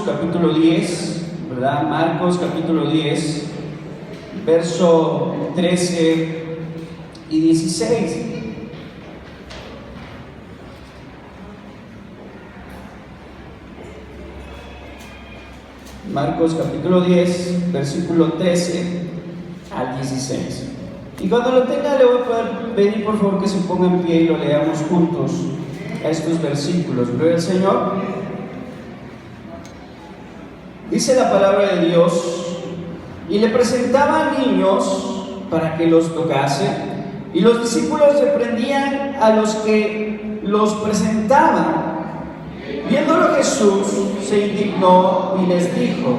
capítulo 10, ¿verdad? Marcos capítulo 10, verso 13 y 16. Marcos capítulo 10, versículo 13 al 16. Y cuando lo tenga, le voy a poder pedir por favor que se ponga en pie y lo leamos juntos a estos versículos. Gloria al Señor. Dice la palabra de Dios: y le presentaba niños para que los tocase, y los discípulos reprendían a los que los presentaban. Viéndolo Jesús se indignó y les dijo: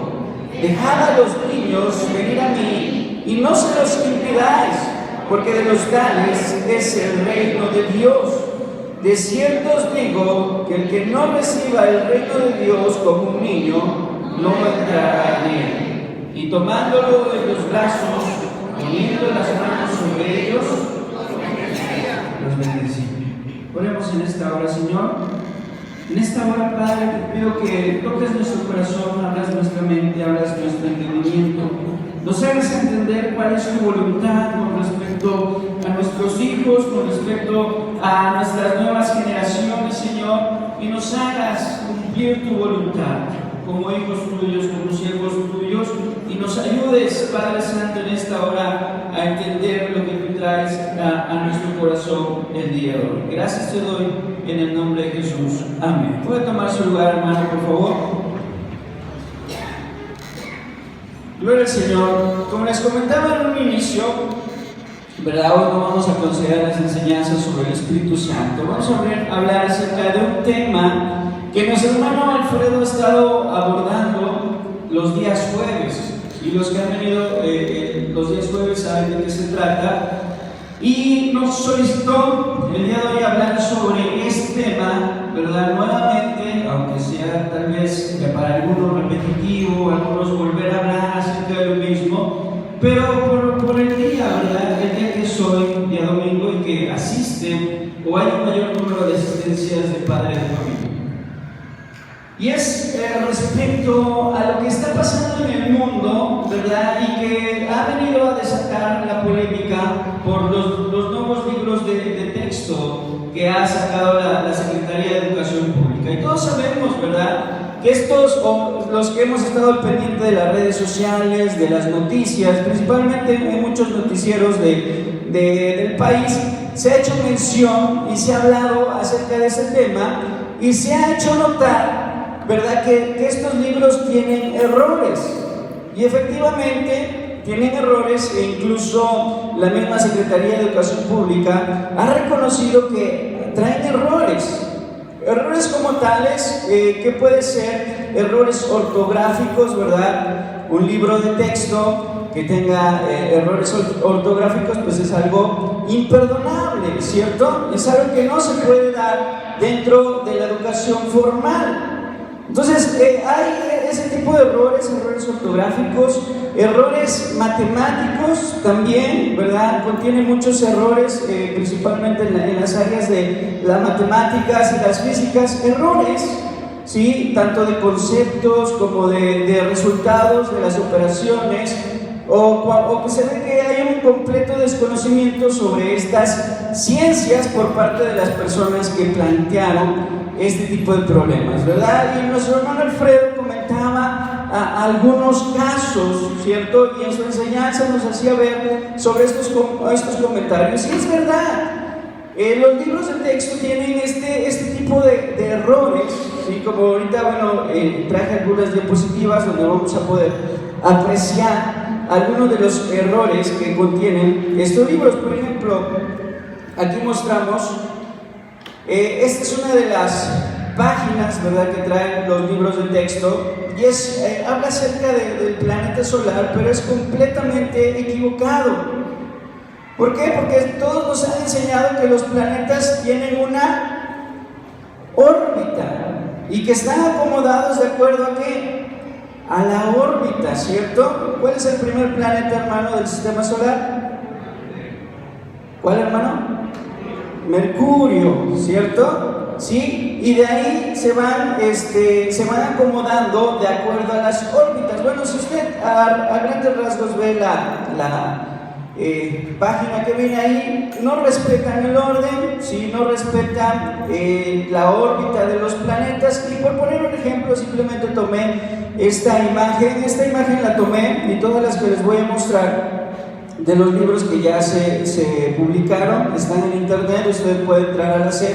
dejad a los niños venir a mí y no se los impidáis, porque de los tales es el reino de Dios. De cierto os digo que el que no reciba el reino de Dios como un niño, no entrará en él. Y tomándolo en los brazos, poniendo las manos sobre ellos, los bendecí. Oremos en esta hora, Señor. En esta hora, Padre, te pido que toques nuestro corazón, abras nuestra mente, abras nuestro entendimiento, nos hagas entender cuál es tu voluntad con respecto a nuestros hijos, con respecto a nuestras nuevas generaciones, Señor, y nos hagas cumplir tu voluntad como hijos tuyos, como siervos tuyos, y nos ayudes, Padre Santo, en esta hora a entender lo que tú traes a nuestro corazón el día de hoy. Gracias te doy en el nombre de Jesús. Amén. ¿Puede tomar su lugar, hermano, por favor? Gloria al Señor. Como les comentaba en un inicio, ¿verdad? Hoy no vamos a considerar las enseñanzas sobre el Espíritu Santo. Vamos a hablar acerca de un tema que nuestro hermano Alfredo ha estado abordando los días jueves. Y los que han venido los días jueves saben de qué se trata. Y nos solicitó el día de hoy hablar sobre este tema, ¿verdad? Nuevamente, aunque sea tal vez para algunos repetitivo, algunos volver a hablar acerca de lo mismo, pero por el día, ¿verdad? El día que es hoy, día domingo, y que asisten o hay un mayor número de asistencias de padres de familia. Y es respecto a lo que está pasando en el mundo, ¿verdad? Y que ha venido a desatar la polémica por los nuevos libros de texto que ha sacado la Secretaría de Educación Pública. Y todos sabemos, ¿verdad?, que estos, o los que hemos estado al pendiente de las redes sociales, de las noticias, principalmente en muchos noticieros del país, se ha hecho mención y se ha hablado acerca de ese tema y se ha hecho notar, ¿verdad?, que estos libros tienen errores. Y efectivamente tienen errores, e incluso la misma Secretaría de Educación Pública ha reconocido que traen errores. Errores como tales, que puede ser errores ortográficos, ¿verdad? Un libro de texto que tenga errores ortográficos, pues es algo imperdonable, ¿cierto? Es algo que no se puede dar dentro de la educación formal. Entonces, hay ese tipo de errores ortográficos, errores matemáticos también, ¿verdad? Contiene muchos errores, principalmente en las áreas de las matemáticas y las físicas, errores, ¿sí? Tanto de conceptos como de resultados de las operaciones, o que se ve que hay un completo desconocimiento sobre estas ciencias por parte de las personas que plantearon este tipo de problemas, ¿verdad? Y nuestro hermano Alfredo comentaba algunos casos, ¿cierto? Y en su enseñanza nos hacía ver sobre estos comentarios. Y es verdad, los libros de texto tienen este tipo de errores, ¿sí? Como ahorita, bueno, traje algunas diapositivas donde vamos a poder apreciar algunos de los errores que contienen estos libros. Por ejemplo, aquí mostramos, esta es una de las páginas, ¿verdad?, que traen los libros de texto, y habla acerca del planeta solar, pero es completamente equivocado. ¿Por qué? Porque todos nos han enseñado que los planetas tienen una órbita y que están acomodados de acuerdo a ¿qué? A la órbita, ¿cierto? ¿Cuál es el primer planeta, hermano, del sistema solar? ¿Cuál, hermano? Mercurio, ¿cierto? ¿sí? Y de ahí se van acomodando de acuerdo a las órbitas. Bueno, si usted a grandes rasgos ve la página que viene ahí, no respetan el orden, ¿sí? No respetan la órbita de los planetas. Y por poner un ejemplo, simplemente tomé esta imagen la tomé, y todas las que les voy a mostrar de los libros que ya se publicaron están en internet. Usted puede entrar a la SEP,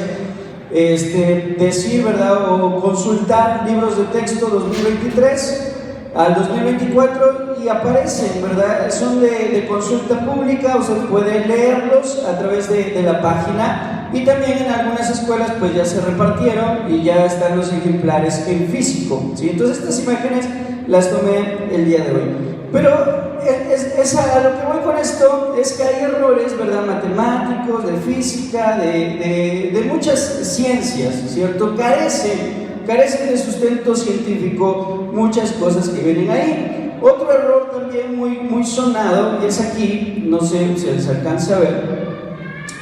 decir, ¿verdad?, o consultar libros de texto 2023 al 2024 y aparecen, ¿verdad? Son de consulta pública, usted puede leerlos a través de la página, y también en algunas escuelas pues ya se repartieron y ya están los ejemplares en físico, ¿sí? Entonces estas imágenes las tomé el día de hoy. Pero a lo que voy con esto es que hay errores, ¿verdad?, matemáticos, de física, de muchas ciencias, ¿cierto? Carecen de sustento científico muchas cosas que vienen ahí. Otro error también muy sonado, y es aquí, no sé si se alcanza a ver,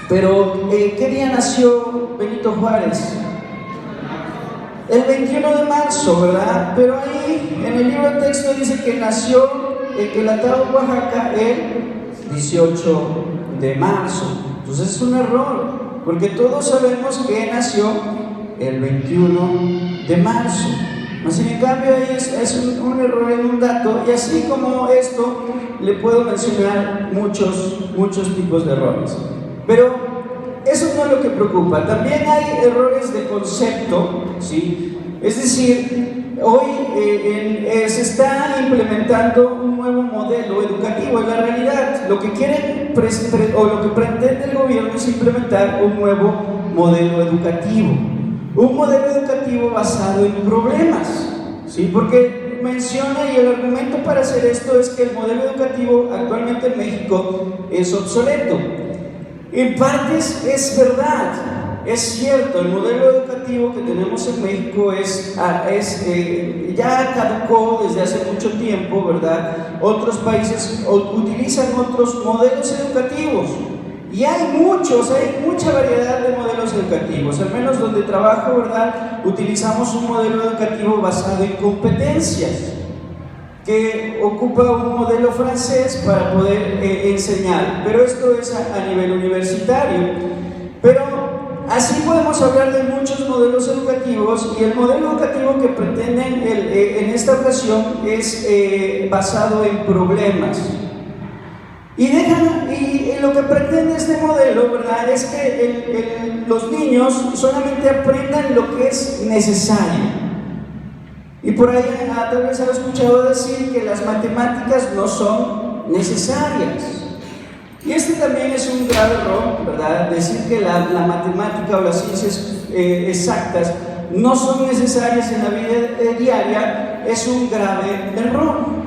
pero ¿qué día nació Benito Juárez? El 21 de marzo, ¿verdad? Pero ahí en el libro de texto dice que nació en Querétaro, Oaxaca, el 18 de marzo. Entonces es un error, porque todos sabemos que nació el 21 de marzo. Así en cambio ahí es un error en un dato, y así como esto le puedo mencionar muchos tipos de errores. Pero eso no es lo que preocupa. También hay errores de concepto, ¿sí? Es decir, hoy se está implementando un nuevo modelo educativo. En la realidad, lo que quieren o lo que pretende el gobierno es implementar un nuevo modelo educativo. Un modelo educativo basado en problemas, ¿sí? Porque menciona, y el argumento para hacer esto es que el modelo educativo actualmente en México es obsoleto. En partes es verdad, es cierto, el modelo educativo que tenemos en México ya caducó desde hace mucho tiempo, ¿verdad? Otros países utilizan otros modelos educativos. Y hay mucha variedad de modelos educativos. Al menos donde trabajo, ¿verdad?, utilizamos un modelo educativo basado en competencias, que ocupa un modelo francés para poder enseñar, pero esto es a nivel universitario. Pero así podemos hablar de muchos modelos educativos, y el modelo educativo que pretenden en esta ocasión es basado en problemas. Y lo que pretende este modelo, ¿verdad?, es que los niños solamente aprendan lo que es necesario. Y por ahí tal vez han escuchado decir que las matemáticas no son necesarias. Y este también es un grave error, ¿verdad? Decir que la matemática o las ciencias exactas no son necesarias en la vida diaria es un grave error.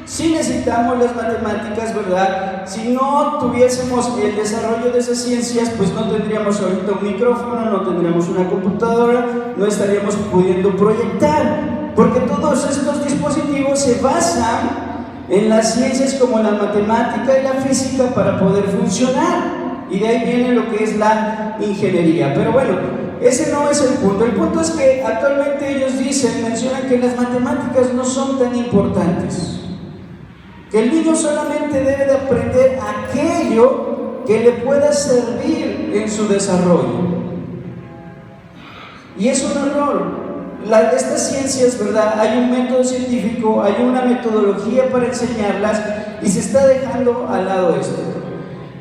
Sí necesitamos las matemáticas, ¿verdad? Si no tuviésemos el desarrollo de esas ciencias, pues no tendríamos ahorita un micrófono, no tendríamos una computadora, no estaríamos pudiendo proyectar, porque todos estos dispositivos se basan en las ciencias como la matemática y la física para poder funcionar, y de ahí viene lo que es la ingeniería. Pero bueno, ese no es el punto. El punto es que actualmente ellos mencionan que las matemáticas no son tan importantes, que el niño solamente debe de aprender aquello que le pueda servir en su desarrollo. Y es un error. Estas ciencias, ¿verdad?, hay un método científico, hay una metodología para enseñarlas, y se está dejando al lado esto.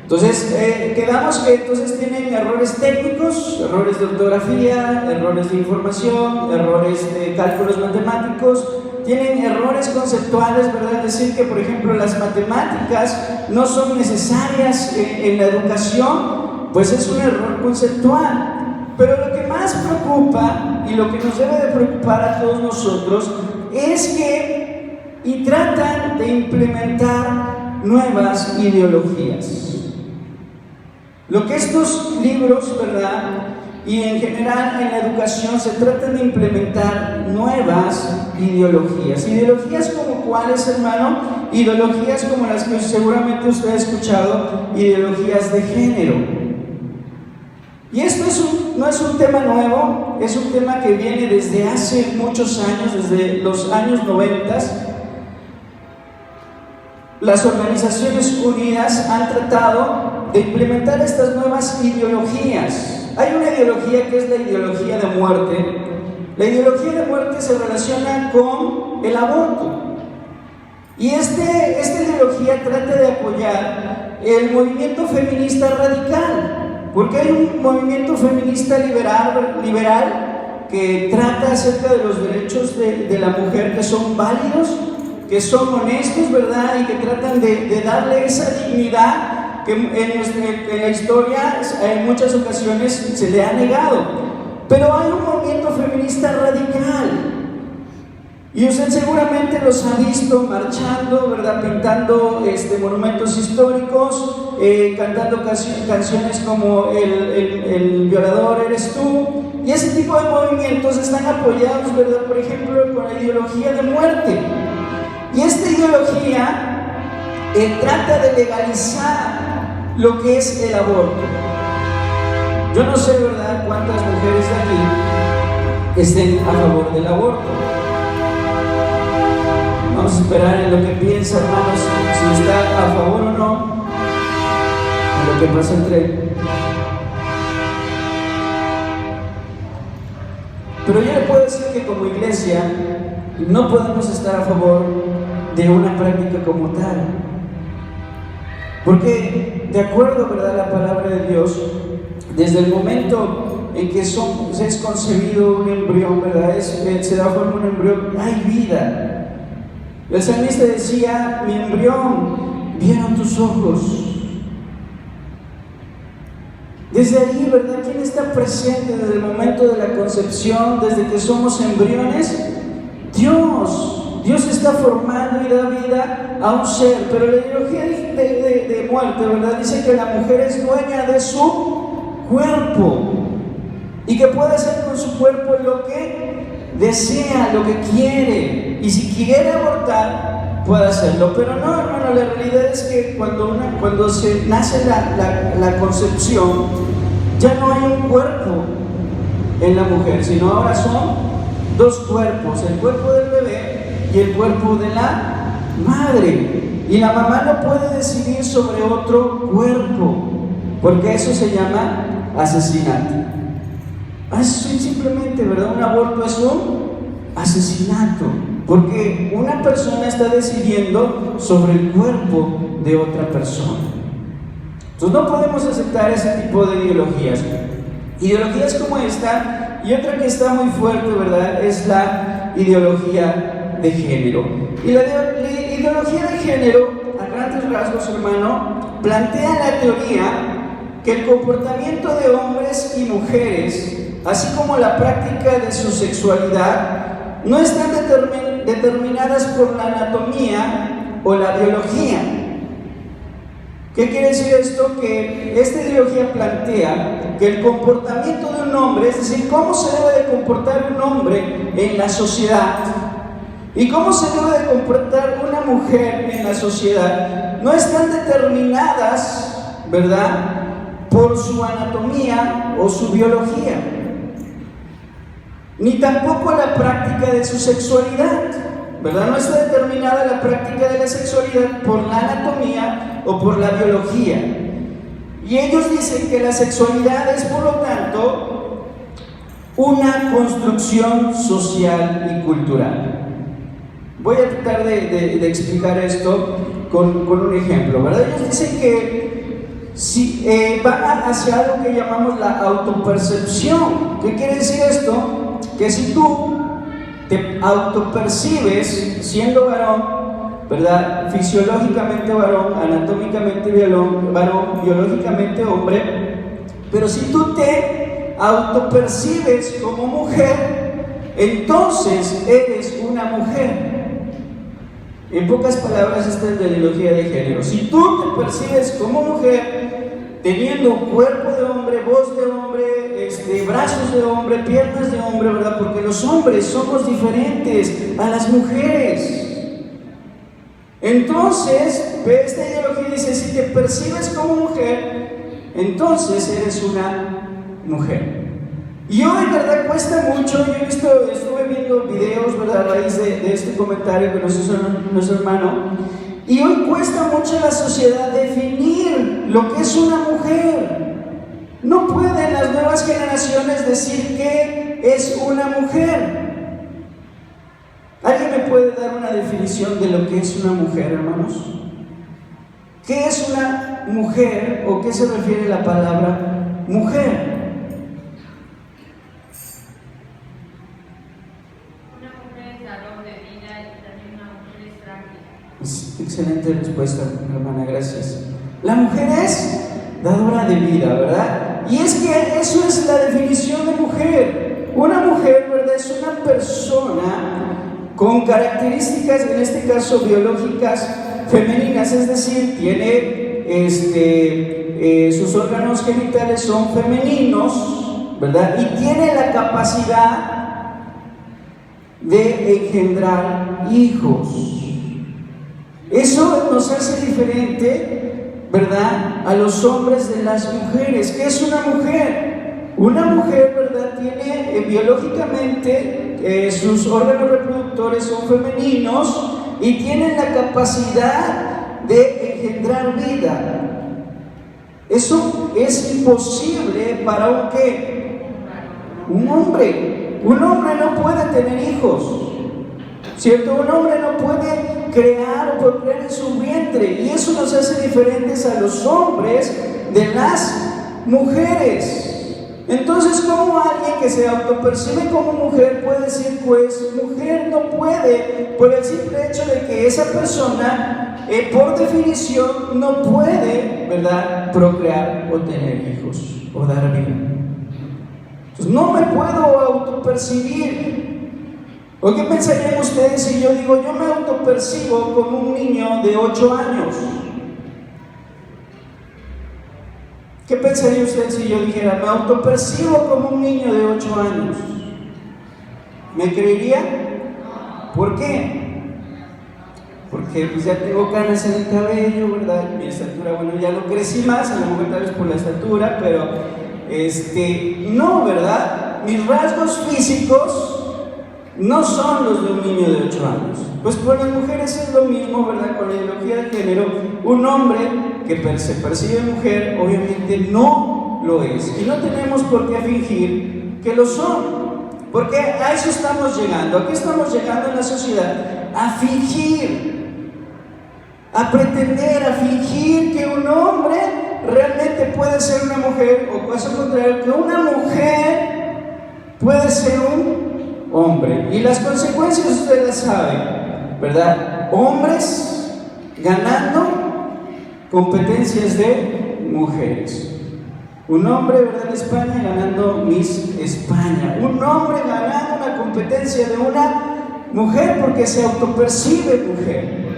Entonces, quedamos que entonces tienen errores técnicos, errores de ortografía, errores de información, errores de cálculos matemáticos, tienen errores conceptuales, ¿verdad? Decir que, por ejemplo, las matemáticas no son necesarias en la educación, pues es un error conceptual. Pero lo que más preocupa, y lo que nos debe de preocupar a todos nosotros, es que tratan de implementar nuevas ideologías. Lo que estos libros, ¿verdad?, y en general en la educación se trata de implementar nuevas ideologías. ¿Ideologías como cuáles, hermano? Ideologías como las que seguramente usted ha escuchado, ideologías de género. Y esto es no es un tema nuevo, es un tema que viene desde hace muchos años, desde los años 90. Las Organizaciones Unidas han tratado de implementar estas nuevas ideologías. Hay una ideología que es la ideología de muerte. La ideología de muerte se relaciona con el aborto. Y esta ideología trata de apoyar el movimiento feminista radical, porque hay un movimiento feminista liberal que trata acerca de los derechos de la mujer, que son válidos, que son honestos, ¿verdad? Y que tratan de darle esa dignidad que en la historia en muchas ocasiones se le ha negado. Pero hay un movimiento feminista radical. Y usted seguramente los ha visto marchando, ¿verdad? Pintando monumentos históricos, cantando canciones como el violador eres tú. Y ese tipo de movimientos están apoyados, ¿verdad? Por ejemplo, con la ideología de muerte. Y esta ideología trata de legalizar lo que es el aborto. Yo no sé, ¿verdad?, cuántas mujeres de aquí estén a favor del aborto. Vamos a esperar en lo que piensa, hermanos, si está a favor o no, en lo que pasa entre. Pero yo le puedo decir que como iglesia no podemos estar a favor de una práctica como tal. Porque, de acuerdo, ¿verdad?, a la palabra de Dios, desde el momento en que es concebido un embrión, ¿verdad?, se da forma un embrión, hay vida. El salmista decía: mi embrión vieron tus ojos. Desde ahí, ¿verdad?, ¿quién está presente desde el momento de la concepción, desde que somos embriones? Dios está formando y da vida a un ser. Pero la ideología de muerte, ¿verdad?, dice que la mujer es dueña de su cuerpo y que puede hacer con su cuerpo lo que desea, lo que quiere, y si quiere abortar puede hacerlo. Pero no, hermano, la realidad es que cuando se nace la concepción, ya no hay un cuerpo en la mujer, sino ahora son dos cuerpos: el cuerpo del bebé y el cuerpo de la madre. Y la mamá no puede decidir sobre otro cuerpo, porque eso se llama asesinato. Eso es simplemente, ¿verdad? Un aborto es un asesinato, porque una persona está decidiendo sobre el cuerpo de otra persona. Entonces no podemos aceptar ese tipo de ideologías. Ideologías como esta, y otra que está muy fuerte, ¿verdad?, es la ideología de género. Y la ideología de género, a grandes rasgos, hermano, plantea la teoría que el comportamiento de hombres y mujeres, así como la práctica de su sexualidad, no están determinadas por la anatomía o la biología. ¿Qué quiere decir esto? Que esta ideología plantea que el comportamiento de un hombre, es decir, cómo se debe de comportar un hombre en la sociedad y cómo se debe de comportar una mujer en la sociedad, no están determinadas, ¿verdad?, por su anatomía o su biología, ni tampoco la práctica de su sexualidad, ¿verdad? No está determinada la práctica de la sexualidad por la anatomía o por la biología. Y ellos dicen que la sexualidad es, por lo tanto, una construcción social y cultural. Voy a tratar de explicar esto con un ejemplo, ¿verdad? Ellos dicen que si van hacia algo que llamamos la autopercepción. ¿Qué quiere decir esto? Que si tú te autopercibes siendo varón, ¿verdad?, fisiológicamente varón, anatómicamente varón, biológicamente hombre, pero si tú te autopercibes como mujer, entonces eres una mujer. En pocas palabras, esta es la ideología de género. Si tú te percibes como mujer, teniendo un cuerpo de hombre, voz de hombre, brazos de hombre, piernas de hombre, ¿verdad?, porque los hombres somos diferentes a las mujeres. Entonces, esta ideología dice: si te percibes como mujer, entonces eres una mujer. Y hoy, ¿verdad? Cuesta mucho. Yo estuve viendo videos, ¿verdad? A raíz de este comentario que nos hizo nuestro hermano. Y hoy cuesta mucho en la sociedad definir lo que es una mujer. No pueden las nuevas generaciones decir qué es una mujer. ¿Alguien me puede dar una definición de lo que es una mujer, hermanos? ¿Qué es una mujer o qué se refiere a la palabra mujer? Excelente respuesta, hermana, gracias. La mujer es dadora de vida, ¿verdad? Y es que eso es la definición de mujer. Una mujer, ¿verdad? Es una persona con características, en este caso biológicas, femeninas, es decir, tiene sus órganos genitales son femeninos, ¿verdad? Y tiene la capacidad de engendrar hijos. Eso nos hace diferente, ¿verdad?, a los hombres de las mujeres. ¿Qué es una mujer? Una mujer, ¿verdad?, tiene biológicamente sus órganos reproductores son femeninos y tienen la capacidad de engendrar vida. Eso es imposible para un ¿qué? Un hombre. Un hombre no puede tener hijos, ¿cierto? Un hombre no puede crear o procrear en su vientre, y eso nos hace diferentes a los hombres de las mujeres. Entonces, ¿cómo alguien que se autopercibe como mujer puede decir, pues, mujer? No puede, por el simple hecho de que esa persona, por definición, no puede, ¿verdad?, procrear o tener hijos o dar vida. Entonces, no me puedo autopercibir. ¿O qué pensarían ustedes si yo digo, yo me autopercibo como un niño de 8 años? ¿Qué pensaría usted si yo dijera, me autopercibo como un niño de 8 años? ¿Me creería? ¿Por qué? Porque pues ya tengo canas en el cabello, ¿verdad? Mi estatura, bueno, ya no crecí más, a lo mejor tal vez por la estatura, pero no, ¿verdad? Mis rasgos físicos no son los de un niño de 8 años. Pues con las mujeres es lo mismo, ¿verdad? Con la ideología de género, un hombre que se percibe mujer, obviamente no lo es. Y no tenemos por qué fingir que lo son. Porque a eso estamos llegando. ¿A qué estamos llegando en la sociedad? A fingir, a pretender, a fingir que un hombre realmente puede ser una mujer, o caso contrario, que una mujer puede ser un hombre. Y las consecuencias ustedes las saben, ¿verdad? Hombres ganando competencias de mujeres. Un hombre, ¿verdad?, en España ganando Miss España. Un hombre ganando una competencia de una mujer porque se autopercibe mujer.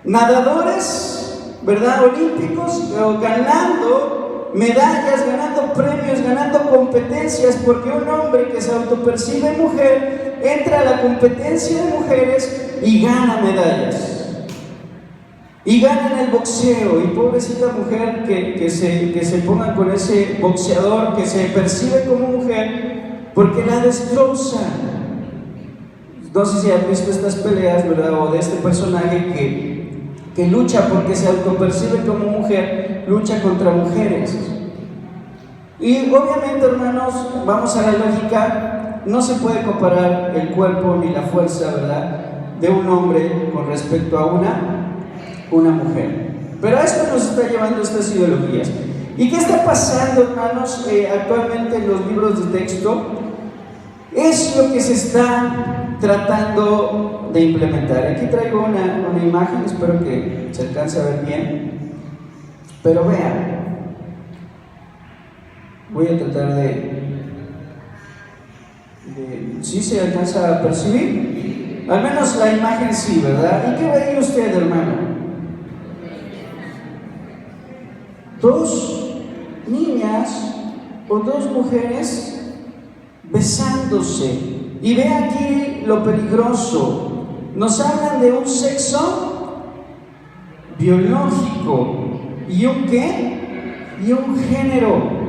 Nadadores, ¿verdad?, olímpicos, ganando medallas, ganando premios, ganando competencias, porque un hombre que se autopercibe mujer entra a la competencia de mujeres y gana medallas. Y gana en el boxeo, y pobrecita mujer que se ponga con ese boxeador que se percibe como mujer, porque la destroza. No sé si han visto estas peleas, ¿verdad?, o de este personaje que lucha porque se autopercibe como mujer, lucha contra mujeres. Y obviamente, hermanos, vamos a la lógica, no se puede comparar el cuerpo ni la fuerza, ¿verdad?, de un hombre con respecto a una mujer. Pero a esto nos está llevando estas ideologías. ¿Y qué está pasando, hermanos, actualmente en los libros de texto? Es lo que se está tratando de implementar. Aquí traigo una imagen, espero que se alcance a ver bien. Pero vean, voy a tratar de ¿sí se alcanza a percibir? Al menos la imagen sí, ¿verdad? ¿Y qué veía usted, hermano? Dos niñas o dos mujeres besándose. Y ve aquí lo peligroso. Nos hablan de un sexo biológico. ¿Y un qué? Y un género.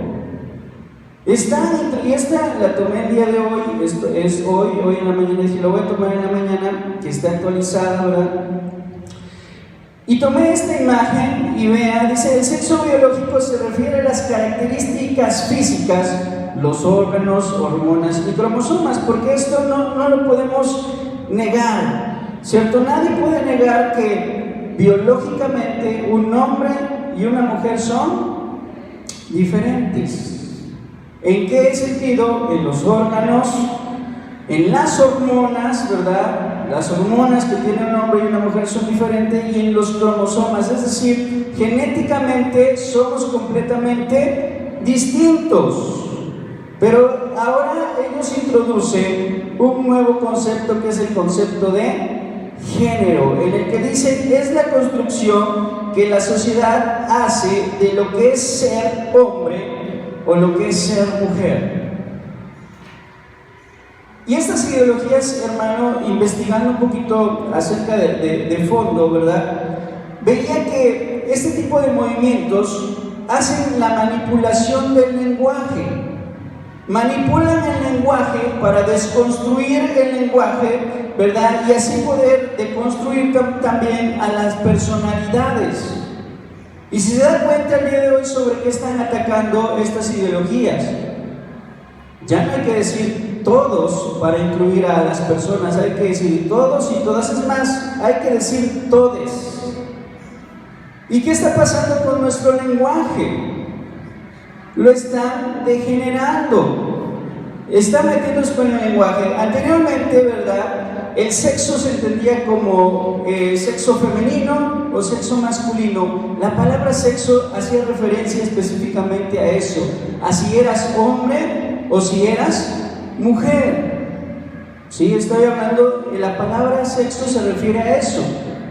Y esta la tomé el día de hoy, esto es hoy en la mañana, dije, lo voy a tomar en la mañana, que está actualizada, ¿verdad? Y tomé esta imagen y vea, dice, el sexo biológico se refiere a las características físicas, los órganos, hormonas y cromosomas, porque esto no lo podemos negar, ¿cierto? Nadie puede negar que biológicamente un hombre y una mujer son diferentes. ¿En qué sentido? En los órganos, en las hormonas, ¿verdad? Las hormonas que tiene un hombre y una mujer son diferentes, y en los cromosomas, es decir, genéticamente somos completamente distintos. Pero ahora ellos introducen un nuevo concepto, que es el concepto de género, en el que dicen es la construcción que la sociedad hace de lo que es ser hombre o lo que es ser mujer. Y estas ideologías, hermano, investigando un poquito acerca de fondo, ¿verdad? Veía que este tipo de movimientos hacen la manipulación del lenguaje. Manipulan el lenguaje para desconstruir el lenguaje, ¿verdad? Y así poder deconstruir también a las personalidades. Y si se da cuenta el día de hoy sobre qué están atacando estas ideologías, ya no hay que decir todos para incluir a las personas, hay que decir todos y todas, es más, hay que decir todes. ¿Y qué está pasando con nuestro lenguaje? Lo están degenerando, están metiéndose con el lenguaje. Anteriormente, ¿verdad?, el sexo se entendía como sexo femenino o sexo masculino. La palabra sexo hacía referencia específicamente a eso, a si eras hombre o si eras mujer. Sí, estoy hablando, la palabra sexo se refiere a eso,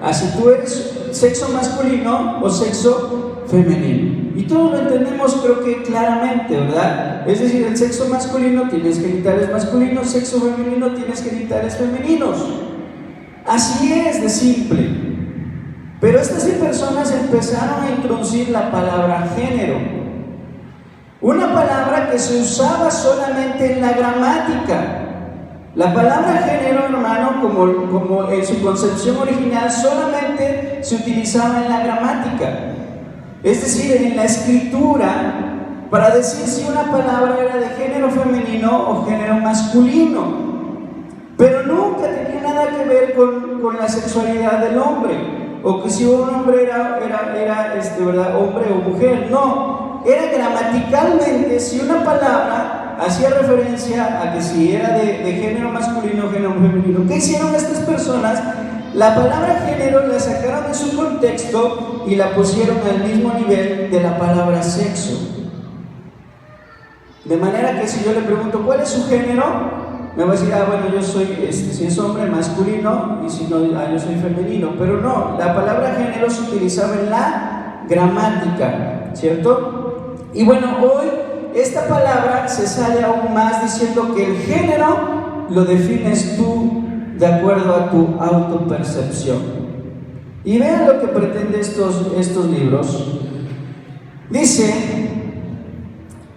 a si tú eres sexo masculino o sexo femenino. Y todos lo entendemos, creo que claramente, ¿verdad? Es decir, el sexo masculino tienes genitales masculinos, sexo femenino tienes genitales femeninos. Así es de simple. Pero estas personas empezaron a introducir la palabra género, una palabra que se usaba solamente en la gramática. La palabra género, hermano, como en su concepción original, solamente se utilizaba en la gramática. Es decir, en la escritura, para decir si una palabra era de género femenino o género masculino. Pero nunca tenía nada que ver con la sexualidad del hombre, o que si un hombre era ¿verdad?, hombre o mujer. No, era gramaticalmente, si una palabra hacía referencia a que si era de género masculino o género femenino. ¿Qué hicieron estas personas? La palabra género la sacaron de su contexto y la pusieron al mismo nivel de la palabra sexo. De manera que si yo le pregunto ¿cuál es su género?, me va a decir, bueno, yo soy, si es hombre, masculino, y si no, yo soy femenino. Pero no, la palabra género se utilizaba en la gramática, ¿cierto? Y bueno, hoy esta palabra se sale aún más diciendo que el género lo defines tú de acuerdo a tu autopercepción. Y vean lo que pretende estos libros. Dice,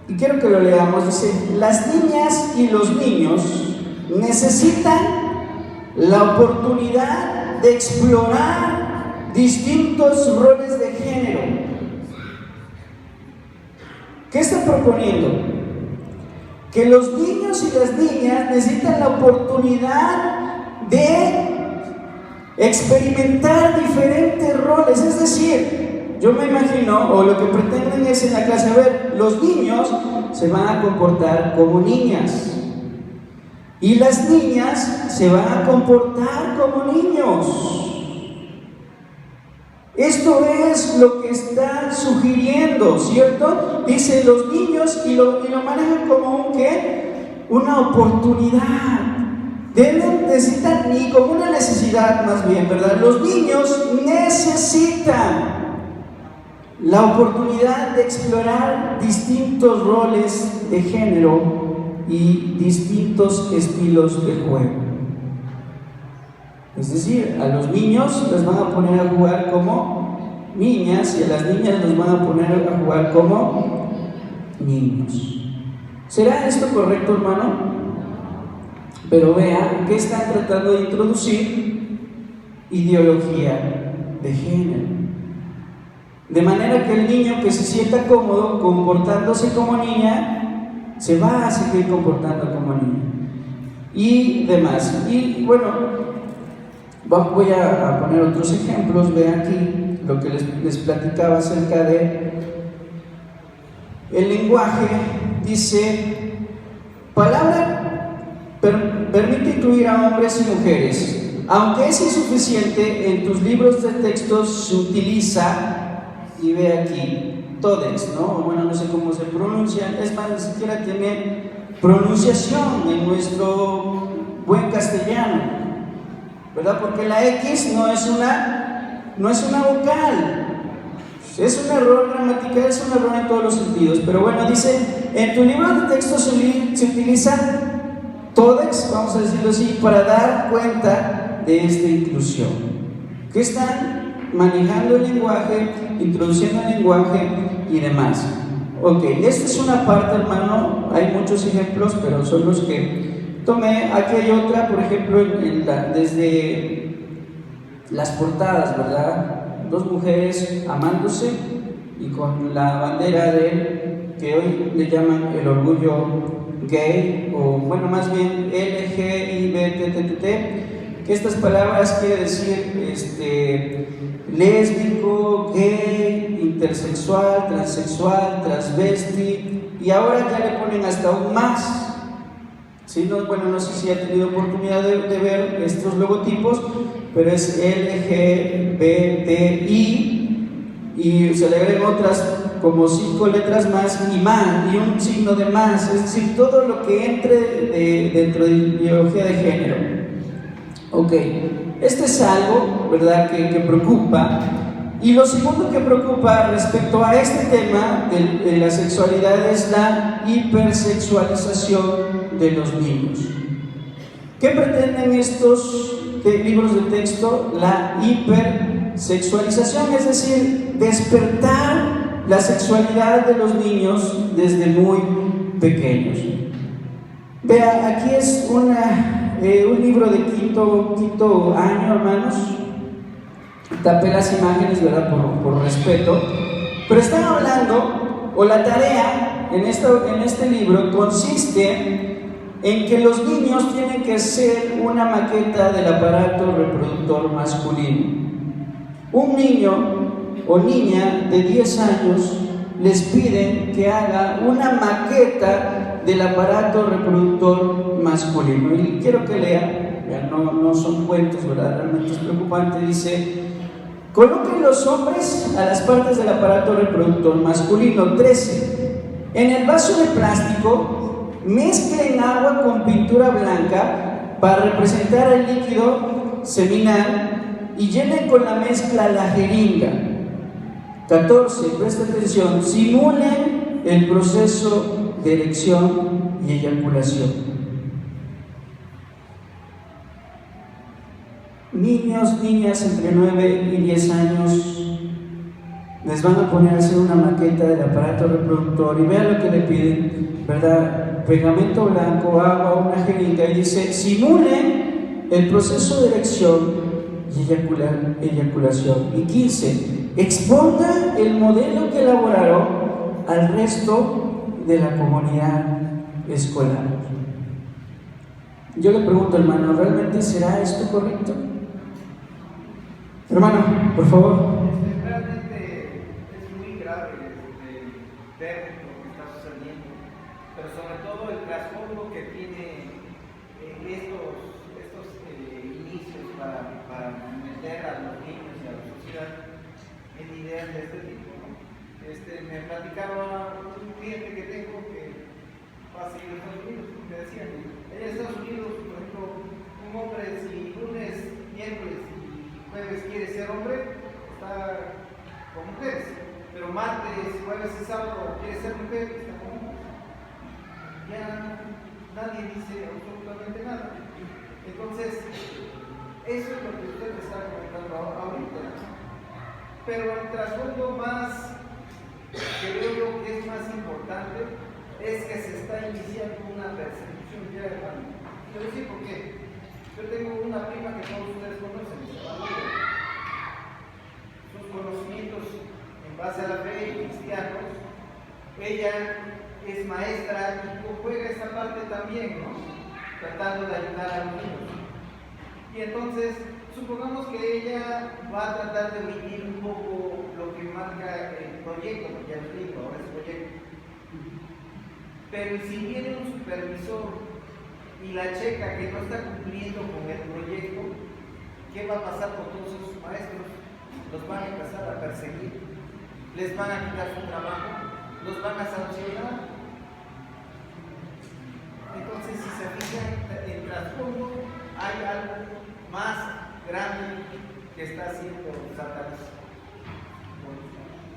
y quiero que lo leamos, dice: las niñas y los niños necesitan la oportunidad de explorar distintos roles de género. ¿Qué está proponiendo? Que los niños y las niñas necesitan la oportunidad de experimentar diferentes roles. Es decir, yo me imagino, o lo que pretenden es en la clase, a ver, los niños se van a comportar como niñas y las niñas se van a comportar como niños. Esto es lo que está sugiriendo, ¿cierto? Dice los niños y lo manejan como un ¿qué? Una oportunidad. Necesitan, y como una necesidad más bien, ¿verdad? Los niños necesitan la oportunidad de explorar distintos roles de género y distintos estilos de juego. Es decir, a los niños les van a poner a jugar como niñas y a las niñas les van a poner a jugar como niños. ¿Será esto correcto, hermano? Pero vean que están tratando de introducir ideología de género. De manera que el niño que se sienta cómodo comportándose como niña, se va a seguir comportando como niña. Y demás. Y bueno, voy a poner otros ejemplos. Vean aquí lo que les platicaba acerca de el lenguaje. Dice, palabra permite incluir a hombres y mujeres. Aunque es insuficiente, en tus libros de textos se utiliza, y ve aquí, todes, ¿no? Bueno, no sé cómo se pronuncian, es más, ni siquiera tiene pronunciación en nuestro buen castellano, ¿verdad? Porque la X no es una vocal, es un error gramatical, es un error en todos los sentidos. Pero bueno, dice, en tu libro de texto se utiliza todes, vamos a decirlo así, para dar cuenta de esta inclusión. ¿Qué están manejando el lenguaje, introduciendo el lenguaje y demás? Ok, esta es una parte, hermano, hay muchos ejemplos, pero son los que tomé. Aquí hay otra, por ejemplo, desde las portadas, ¿verdad? Dos mujeres amándose y con la bandera que hoy le llaman el orgullo gay, o bueno, más bien LGIBTTT, que estas palabras quiere decir lésbico, gay, intersexual, transexual, transvesti, y ahora ya le ponen hasta aún más. ¿Sí? No, bueno, no sé si ha tenido oportunidad de ver estos logotipos, pero es LGBTI y se le agregan otras como 5 letras más y un signo de más, es decir, todo lo que entre dentro de ideología de género. Ok, este es algo, ¿verdad?, que preocupa. Y lo segundo que preocupa respecto a este tema de la sexualidad es la hipersexualización de los niños. ¿Qué pretenden estos libros de texto? La hipersexualización, es decir, despertar la sexualidad de los niños desde muy pequeños. Vea, aquí es un libro de quinto año, hermanos. Tapé las imágenes, ¿verdad?, por respeto. Pero están hablando, o la tarea en este libro consiste en que los niños tienen que hacer una maqueta del aparato reproductor masculino. Un niño o niña de 10 años les piden que haga una maqueta del aparato reproductor masculino. Y quiero que lean, no son cuentos, ¿verdad? Realmente es preocupante. Dice: coloquen los hombres a las partes del aparato reproductor masculino. 13. En el vaso de plástico, mezclen agua con pintura blanca para representar el líquido seminal y llenen con la mezcla la jeringa. 14. Presta atención. Simulen el proceso de erección y eyaculación. Niños, niñas entre 9 y 10 años les van a poner a hacer una maqueta del aparato reproductor y vean lo que le piden, ¿verdad? Pegamento blanco, agua, una jeringa, y dice: simulen el proceso de erección y eyaculación. Y 15. Expongan el modelo que elaboraron al resto de la comunidad escolar. Yo le pregunto, hermano, ¿realmente será esto correcto? Hermano, por favor. Realmente es muy grave ver lo que está sucediendo, pero sobre todo el trasfondo que tiene estos inicios para meter a los niños y a la sociedad en ideas de este tipo, ¿no? Me platicaba un cliente que tengo que va a seguir en Estados Unidos, me decía, en Estados Unidos, por ejemplo, un hombre, si lunes, miércoles y jueves quiere ser hombre, está con mujeres, pero martes, jueves y sábado quiere ser mujer, está con hombres. Ya nadie dice absolutamente nada. Entonces, eso es lo que usted me está comentando ahorita. Pero el trasfondo más que veo yo que es más importante es que se está iniciando una persecución ya, hermano. Quiero decir por qué. Yo tengo una prima que todos ustedes conocen, sus conocimientos en base a la fe y cristianos. Ella es maestra y juega esa parte también, ¿no? Tratando de ayudar a los niños. Y entonces, supongamos que ella va a tratar de omitir un poco lo que marca el proyecto, porque ya les digo, ahora es proyecto. Pero si viene un supervisor y la checa que no está cumpliendo con el proyecto, ¿qué va a pasar con todos esos maestros? Los van a empezar a perseguir, les van a quitar su trabajo, los van a sancionar. Entonces, si se fijan en trasfondo, hay algo más grande que está haciendo Satanás.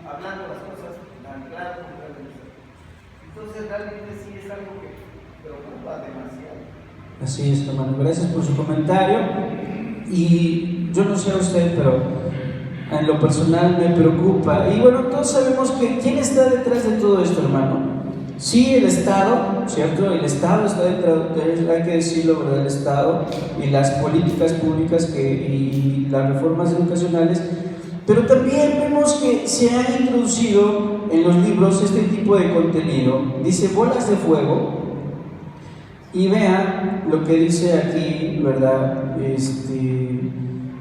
Hablando las cosas tan claras como deben ser. Entonces, realmente sí es algo que preocupa demasiado. Así es, hermano. Gracias por su comentario. Y yo no sé a usted, pero en lo personal me preocupa. Y bueno, todos sabemos que ¿quién está detrás de todo esto, hermano? Sí, el Estado, ¿cierto? El Estado está detrás, hay que decirlo, ¿verdad? El Estado y las políticas públicas y las reformas educacionales. Pero también vemos que se ha introducido en los libros este tipo de contenido. Dice bolas de fuego. Y vean lo que dice aquí, ¿verdad?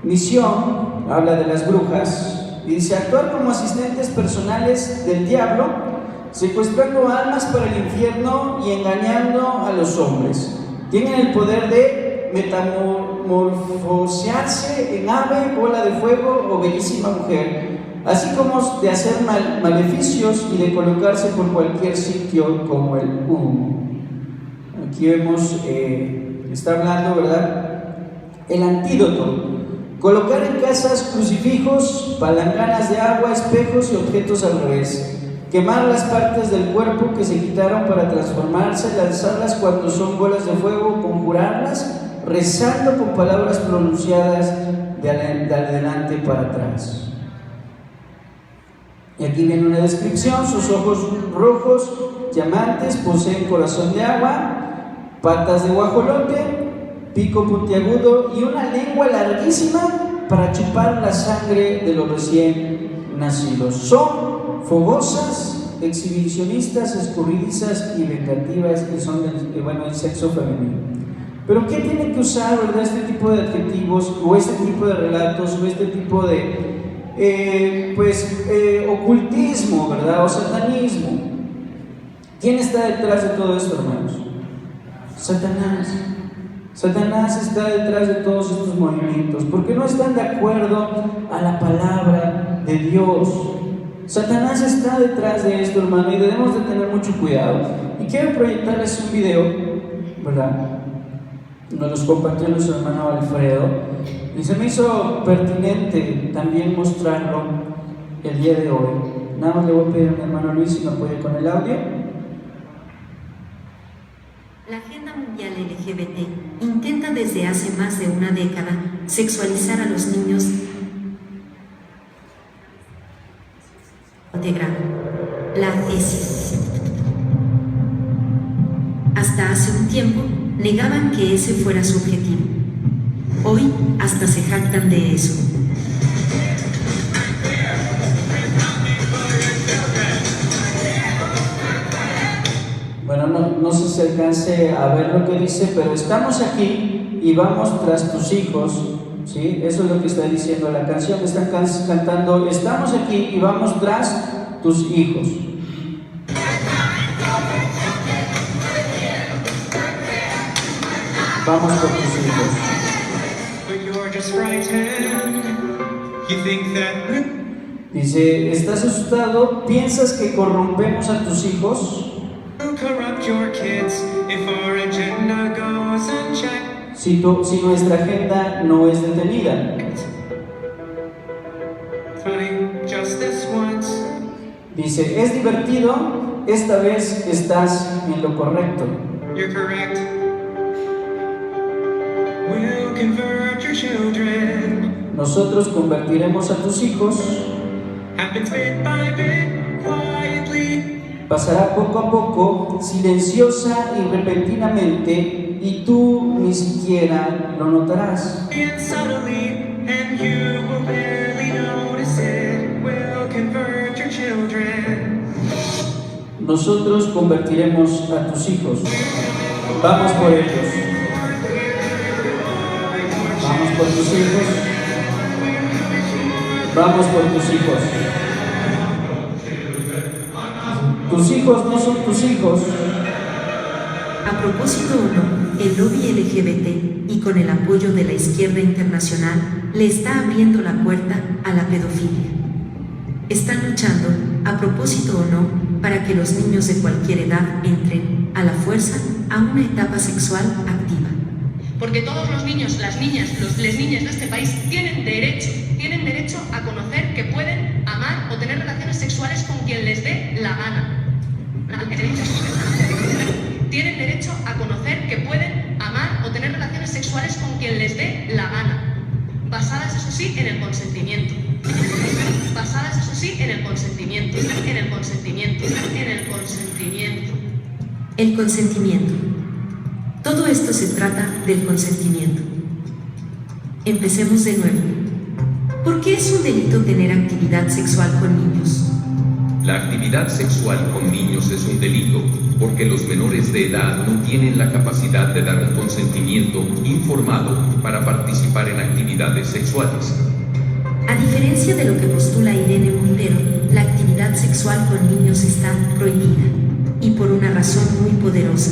Misión, habla de las brujas. Y dice actuar como asistentes personales del diablo, secuestrando almas para el infierno y engañando a los hombres. Tienen el poder de metamorfosearse en ave, bola de fuego o bellísima mujer, así como de hacer maleficios y de colocarse por cualquier sitio como el humo. Aquí vemos, está hablando, ¿verdad? El antídoto: colocar en casas crucifijos, palanganas de agua, espejos y objetos al revés. Quemar las partes del cuerpo que se quitaron para transformarse, lanzarlas cuando son bolas de fuego, conjurarlas, rezando con palabras pronunciadas de adelante para atrás. Y aquí viene una descripción: sus ojos rojos, llamantes, poseen corazón de agua, patas de guajolote, pico puntiagudo y una lengua larguísima para chupar la sangre de los recién nacidos. Son fogosas, exhibicionistas, escurridizas y vengativas, y son del sexo femenino. Pero ¿qué tiene que usar, verdad, este tipo de adjetivos o este tipo de relatos o este tipo de ocultismo, verdad, o satanismo? ¿Quién está detrás de todo esto, hermanos? Satanás. Satanás está detrás de todos estos movimientos porque no están de acuerdo a la palabra de Dios. Satanás está detrás de esto, hermano, y debemos de tener mucho cuidado. Y quiero proyectarles un video, ¿verdad? Nos los compartió nuestro hermano Alfredo y se me hizo pertinente también mostrarlo el día de hoy. Nada más le voy a pedir a mi hermano Luis si me apoya con el audio. La Agenda Mundial LGBT intenta desde hace más de una década sexualizar a los niños integrado. La tesis. Hasta hace un tiempo negaban que ese fuera su objetivo. Hoy hasta se jactan de eso. Bueno, no sé si alcance a ver lo que dice, pero estamos aquí y vamos tras tus hijos, ¿sí? Eso es lo que está diciendo la canción. Están cantando, estamos aquí y vamos tras tus hijos. Vamos por tus hijos. Dice, ¿estás asustado? ¿Piensas que corrompemos a tus hijos? Si nuestra agenda no es detenida. Dice, es divertido, esta vez estás en lo correcto. Nosotros convertiremos a tus hijos. pasará poco a poco, silenciosa y repentinamente, y tú ni siquiera lo notarás. And subtly, and you will barely notice it, will convert your children. Nosotros convertiremos a tus hijos. Vamos por ellos. Vamos por tus hijos. Vamos por tus hijos. Tus hijos no son tus hijos. A propósito o no, el lobby LGBT, y con el apoyo de la izquierda internacional, le está abriendo la puerta a la pedofilia. Están luchando, a propósito o no, para que los niños de cualquier edad entren, a la fuerza, a una etapa sexual activa. Porque todos los niños, las niñas, les niñas de este país tienen derecho a conocer que pueden amar o tener relaciones sexuales con quien les dé la gana. Tienen derecho a conocer que pueden amar o tener relaciones sexuales con quien les dé la gana, basadas eso sí en el consentimiento. Basadas eso sí en el consentimiento, en el consentimiento, en el consentimiento. El consentimiento. Todo esto se trata del consentimiento. Empecemos de nuevo. ¿Por qué es un delito tener actividad sexual con niños? La actividad sexual con niños es un delito porque los menores de edad no tienen la capacidad de dar un consentimiento informado para participar en actividades sexuales. A diferencia de lo que postula Irene Montero, la actividad sexual con niños está prohibida, y por una razón muy poderosa.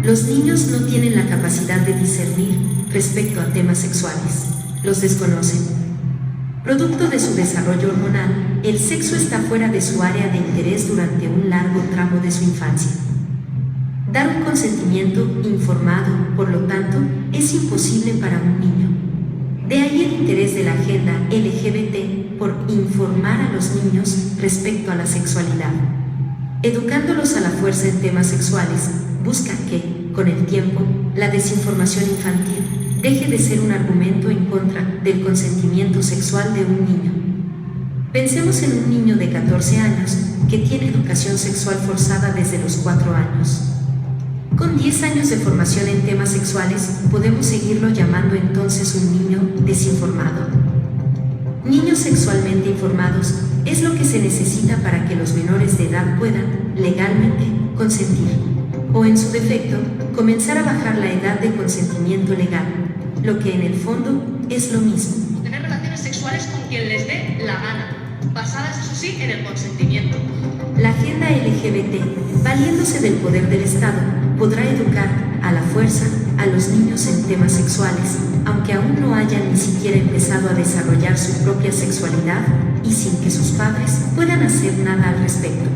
Los niños no tienen la capacidad de discernir respecto a temas sexuales, los desconocen. Producto de su desarrollo hormonal, el sexo está fuera de su área de interés durante un largo tramo de su infancia. Dar un consentimiento informado, por lo tanto, es imposible para un niño. De ahí el interés de la agenda LGBT por informar a los niños respecto a la sexualidad. Educándolos a la fuerza en temas sexuales, busca que, con el tiempo, la desinformación infantil deje de ser un argumento en contra del consentimiento sexual de un niño. Pensemos en un niño de 14 años que tiene educación sexual forzada desde los 4 años. Con 10 años de formación en temas sexuales, podemos seguirlo llamando entonces un niño desinformado. Niños sexualmente informados es lo que se necesita para que los menores de edad puedan, legalmente, consentir, o en su defecto, comenzar a bajar la edad de consentimiento legal, lo que en el fondo es lo mismo. Tener relaciones sexuales con quien les dé la gana, basadas eso sí en el consentimiento. La agenda LGBT, valiéndose del poder del Estado, podrá educar, a la fuerza, a los niños en temas sexuales, aunque aún no hayan ni siquiera empezado a desarrollar su propia sexualidad, y sin que sus padres puedan hacer nada al respecto.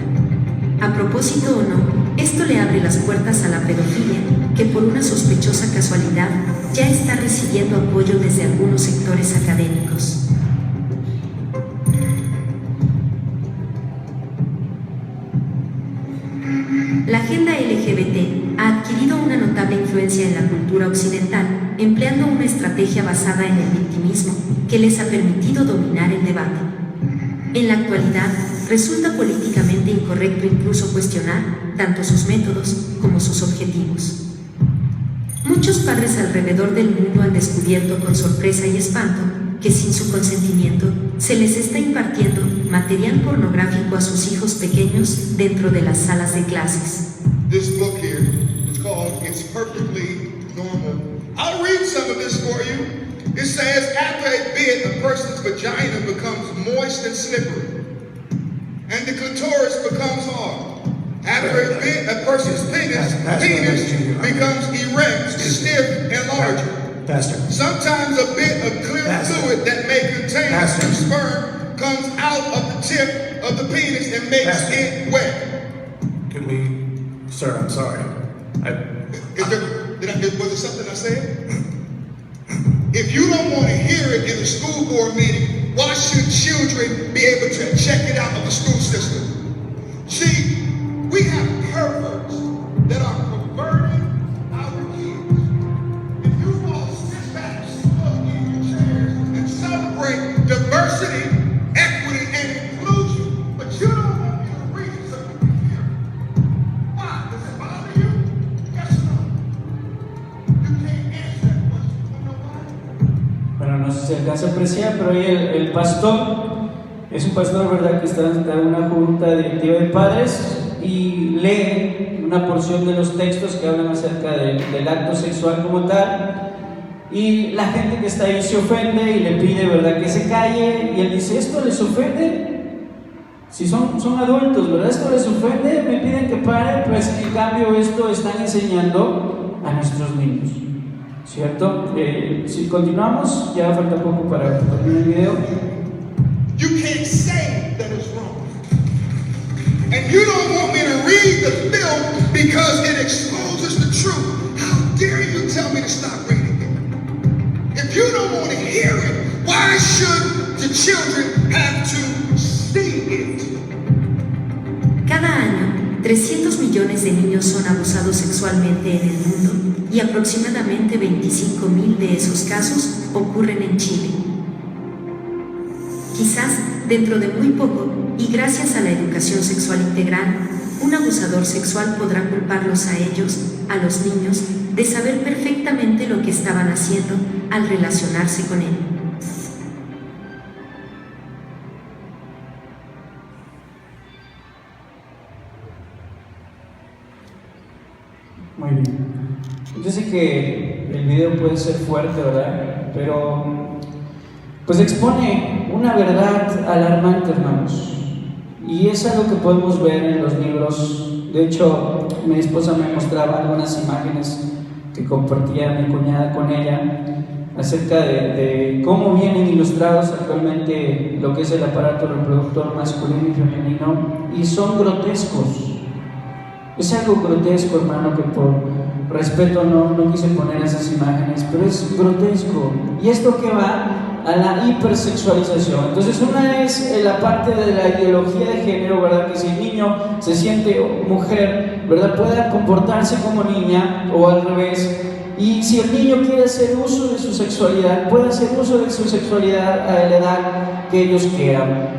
A propósito o no, esto le abre las puertas a la pedofilia, que por una sospechosa casualidad, ya está recibiendo apoyo desde algunos sectores académicos. La agenda LGBT ha adquirido una notable influencia en la cultura occidental, empleando una estrategia basada en el victimismo, que les ha permitido dominar el debate. En la actualidad, resulta políticamente incorrecto incluso cuestionar tanto sus métodos como sus objetivos. Muchos padres alrededor del mundo han descubierto con sorpresa y espanto que sin su consentimiento se les está impartiendo material pornográfico a sus hijos pequeños dentro de las salas de clases. This book here is called It's Perfectly Normal. I'll read some of this for you. It says, after a bit, a person's vagina becomes moist and slippery, and the clitoris becomes hard. After a bit, a person's penis becomes erect, stiff, and larger. Sometimes a bit of clear fluid that may contain sperm comes out of the tip of the penis and makes it wet. Can we, sir, I'm sorry. Was it something I said? If you don't want to hear it in a school board meeting, why should children be able to check it out of the school system? See, we have perverts that are perverting our kids. If you all sit back slowly in your chairs and celebrate diversity, equity, and inclusion, but you don't bueno, no sé si se alcanza a apreciar, pero ahí el pastor, es un pastor, ¿verdad?, que está en una junta directiva de padres y lee una porción de los textos que hablan acerca del acto sexual como tal, y la gente que está ahí se ofende y le pide, ¿verdad?, que se calle, y él dice: ¿esto les ofende? Si son adultos, ¿verdad? ¿Esto les ofende? Me piden que paren, pues en cambio esto están enseñando a nuestros niños, ¿cierto? Si continuamos, ya falta poco para terminar el video. You can't say that it's wrong. And you don't want me to read the film because it exposes the truth. How dare you tell me to stop reading it? If you don't want to hear it, why should the children have to see it? Cada año, 300 millones de niños son abusados sexualmente en el mundo y aproximadamente 25.000 de esos casos ocurren en Chile. Quizás, dentro de muy poco, y gracias a la educación sexual integral, un abusador sexual podrá culparlos a ellos, a los niños, de saber perfectamente lo que estaban haciendo al relacionarse con él. Muy bien. Yo sé que el video puede ser fuerte, ¿verdad? Pero pues expone una verdad alarmante, hermanos. Y es algo que podemos ver en los libros. De hecho, mi esposa me mostraba algunas imágenes que compartía mi cuñada con ella acerca de cómo vienen ilustrados actualmente lo que es el aparato reproductor masculino y femenino, y son grotescos. Es algo grotesco, hermano, que por respeto no quise poner esas imágenes, pero es grotesco. ¿Y esto qué va? A la hipersexualización. Entonces, una es la parte de la ideología de género, ¿verdad? Que si el niño se siente mujer, ¿verdad?, pueda comportarse como niña o al revés. Y si el niño quiere hacer uso de su sexualidad, puede hacer uso de su sexualidad a la edad que ellos quieran.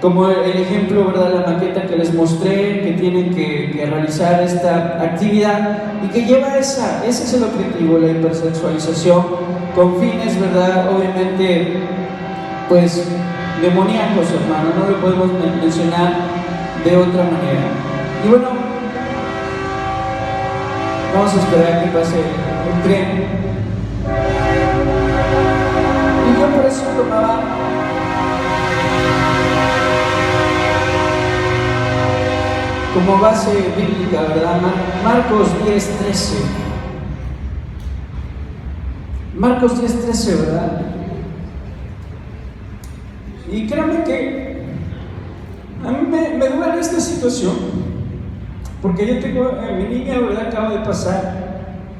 Como el ejemplo, ¿verdad?, la maqueta que les mostré, que tienen que realizar esta actividad y que lleva ese es el objetivo, la hipersexualización, con fines, ¿verdad?, obviamente, pues, demoníacos, hermano, no lo podemos mencionar de otra manera. Y bueno, vamos a esperar que pase el tren. Y yo por eso tomaba como base bíblica, ¿verdad?, Marcos 10:13. Marcos 10:13, ¿verdad? Y créanme que a mí me duele esta situación, porque yo tengo, mi niña, ¿verdad?, acaba de pasar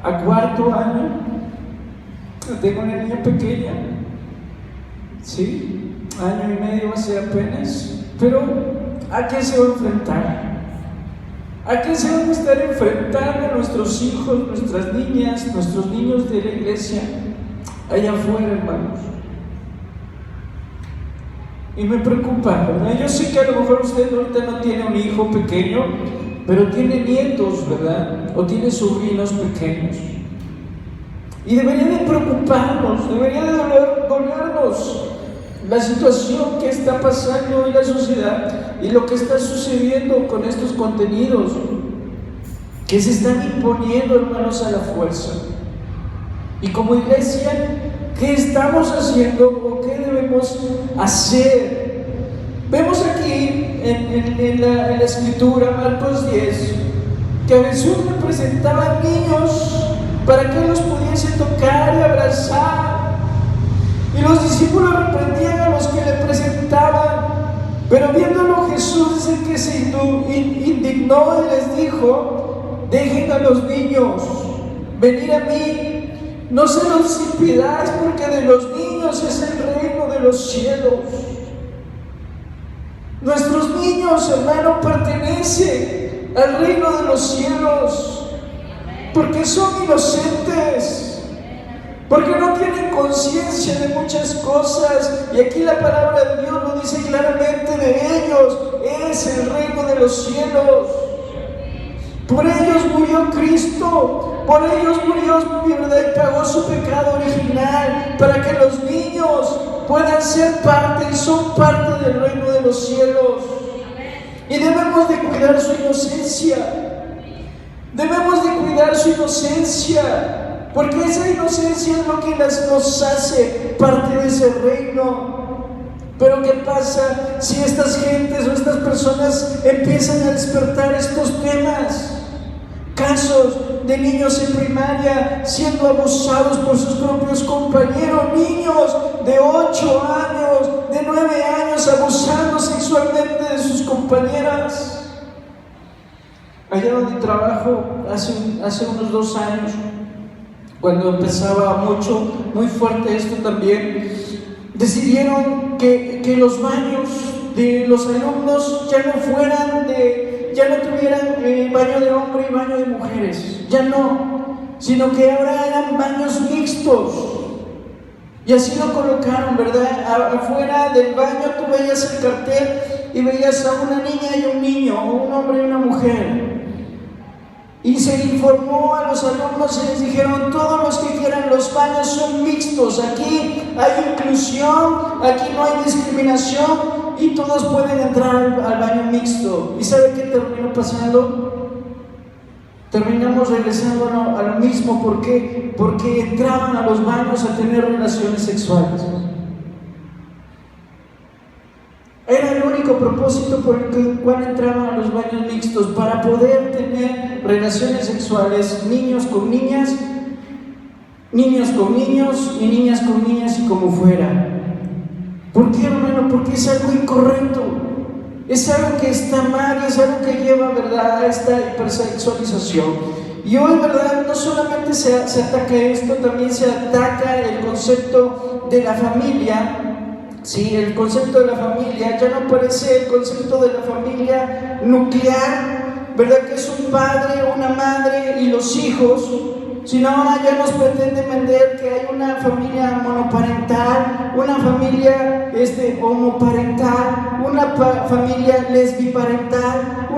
a 4º año. Tengo una niña pequeña, ¿sí? 1 año y medio va a ser apenas. Pero ¿a qué se va a enfrentar? ¿A qué se van a estar enfrentando nuestros hijos, nuestras niñas, nuestros niños de la iglesia allá afuera, hermanos? Y me preocupa, ¿verdad? Yo sé que a lo mejor usted ahorita no tiene un hijo pequeño, pero tiene nietos, ¿verdad? O tiene sobrinos pequeños. Y debería de preocuparnos, debería de dolernos la situación que está pasando en la sociedad y lo que está sucediendo con estos contenidos que se están imponiendo, hermanos, a la fuerza. Y como iglesia, ¿qué estamos haciendo o qué debemos hacer? Vemos aquí en la escritura, Marcos 10, que a Jesús le presentaban niños para que los pudiese tocar y abrazar. Y los discípulos reprendían a los que le presentaban, pero viéndolo Jesús dice que se indignó y les dijo: dejen a los niños venir a mí, no se los impidáis, porque de los niños es el reino de los cielos. Nuestros niños, hermano, pertenecen al reino de los cielos, porque son inocentes, porque no tienen conciencia de muchas cosas, y aquí la palabra de Dios lo dice claramente: de ellos es el reino de los cielos. Por ellos murió Cristo, por ellos murió, ¿verdad? Y pagó su pecado original para que los niños puedan ser parte y son parte del reino de los cielos. Y debemos de cuidar su inocencia. Debemos de cuidar su inocencia, porque esa inocencia es lo que nos hace parte de ese reino. Pero ¿qué pasa si estas gentes o estas personas empiezan a despertar estos temas? Casos de niños en primaria siendo abusados por sus propios compañeros, niños de 8 años, de 9 años abusando sexualmente de sus compañeras. Allá donde trabajo hace unos 2 años, cuando empezaba muy fuerte esto también, decidieron que los baños de los alumnos ya no tuvieran baño de hombre y baño de mujeres, ya no, sino que ahora eran baños mixtos. Y así lo colocaron, ¿verdad? Afuera del baño tú veías el cartel y veías a una niña y un niño, o un hombre y una mujer. Y se informó a los alumnos y les dijeron: todos los que quieran, los baños son mixtos, aquí hay inclusión, aquí no hay discriminación y todos pueden entrar al baño mixto. ¿Y sabe qué terminó pasando? Terminamos regresando a lo mismo. ¿Por qué? Porque entraban a los baños a tener relaciones sexuales. Era el único propósito por el cual entraban a los baños mixtos, para poder tener relaciones sexuales, niños con niñas, niños con niños y niñas con niñas y como fuera. ¿Por qué, hermano? Porque es algo incorrecto, es algo que está mal, es algo que lleva, ¿verdad?, a esta hipersexualización. Y hoy, ¿verdad?, no solamente se ataca esto, también se ataca el concepto de la familia. Sí, el concepto de la familia ya no parece el concepto de la familia nuclear, ¿verdad?, que es un padre, una madre y los hijos, sino ahora ya nos pretenden vender que hay una familia monoparental, una familia homoparental, una familia lesbiparental,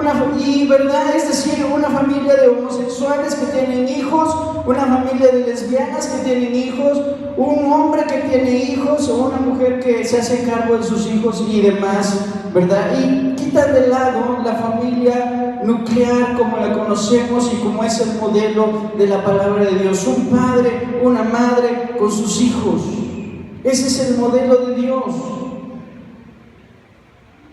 ¿verdad?, es decir, una familia de homosexuales que tienen hijos, una familia de lesbianas que tienen hijos, un hombre que tiene hijos o una mujer que se hace cargo de sus hijos y demás, ¿verdad? Y quitan de lado la familia nuclear como la conocemos y como es el modelo de la palabra de Dios: un padre, una madre con sus hijos. Ese es el modelo de Dios.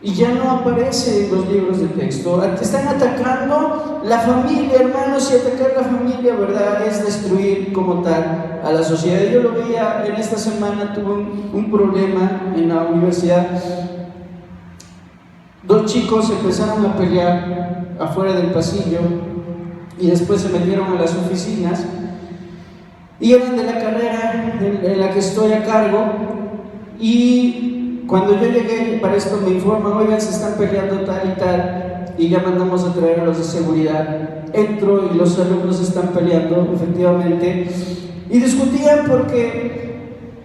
Y ya no aparece en los libros de texto. Están atacando la familia, hermanos, y atacar la familia, ¿verdad?, es destruir como tal a la sociedad. Yo lo veía en esta semana, tuve un problema en la universidad. 2 chicos empezaron a pelear afuera del pasillo y después se metieron a las oficinas y eran de la carrera en la que estoy a cargo. Y cuando yo llegué, para esto me informan: oigan, se están peleando tal y tal, y ya mandamos a traer a los de seguridad. Entro y los alumnos están peleando, efectivamente, y discutían porque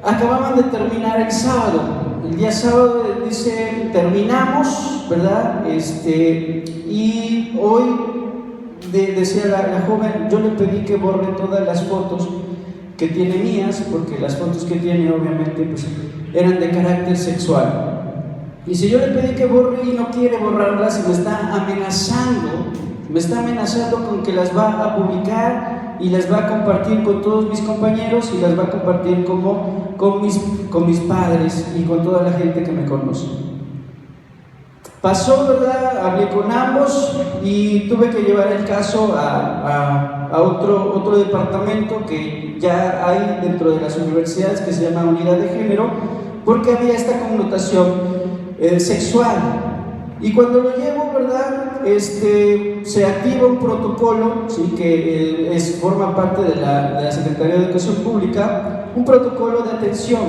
acababan de terminar el sábado. El día sábado, dice, terminamos, ¿verdad? Y hoy, decía la joven, yo le pedí que borre todas las fotos que tiene mías, porque las fotos que tiene obviamente pues eran de carácter sexual. Y si yo le pedí que borre y no quiere borrarlas, y me está amenazando con que las va a publicar y las va a compartir con todos mis compañeros y las va a compartir con mis padres y con toda la gente que me conoce. Pasó, ¿verdad? Hablé con ambos y tuve que llevar el caso a otro departamento que ya hay dentro de las universidades, que se llama Unidad de Género, porque había esta connotación sexual. Y cuando lo llevo, ¿verdad?, se activa un protocolo, ¿sí?, que forma parte de la Secretaría de Educación Pública, un protocolo de atención,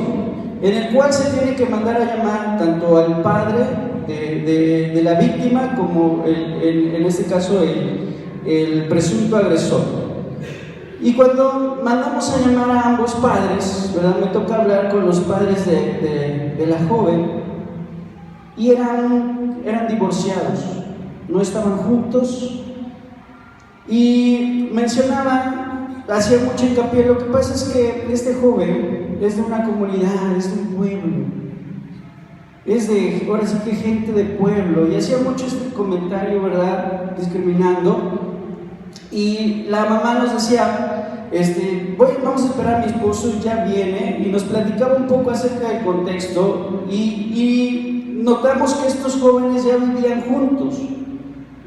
en el cual se tiene que mandar a llamar tanto al padre de la víctima como en este caso el presunto agresor. Y cuando mandamos a llamar a ambos padres, ¿verdad?, me toca hablar con los padres de la joven, y eran divorciados, no estaban juntos, Y mencionaban, hacía mucho hincapié, lo que pasa es que este joven es de una comunidad, es de un pueblo, es de, ahora sí que gente de pueblo, y hacía mucho este comentario, ¿verdad?, discriminando. Y la mamá nos decía, vamos a esperar, mi esposo ya viene, y nos platicaba un poco acerca del contexto, y notamos que estos jóvenes ya vivían juntos,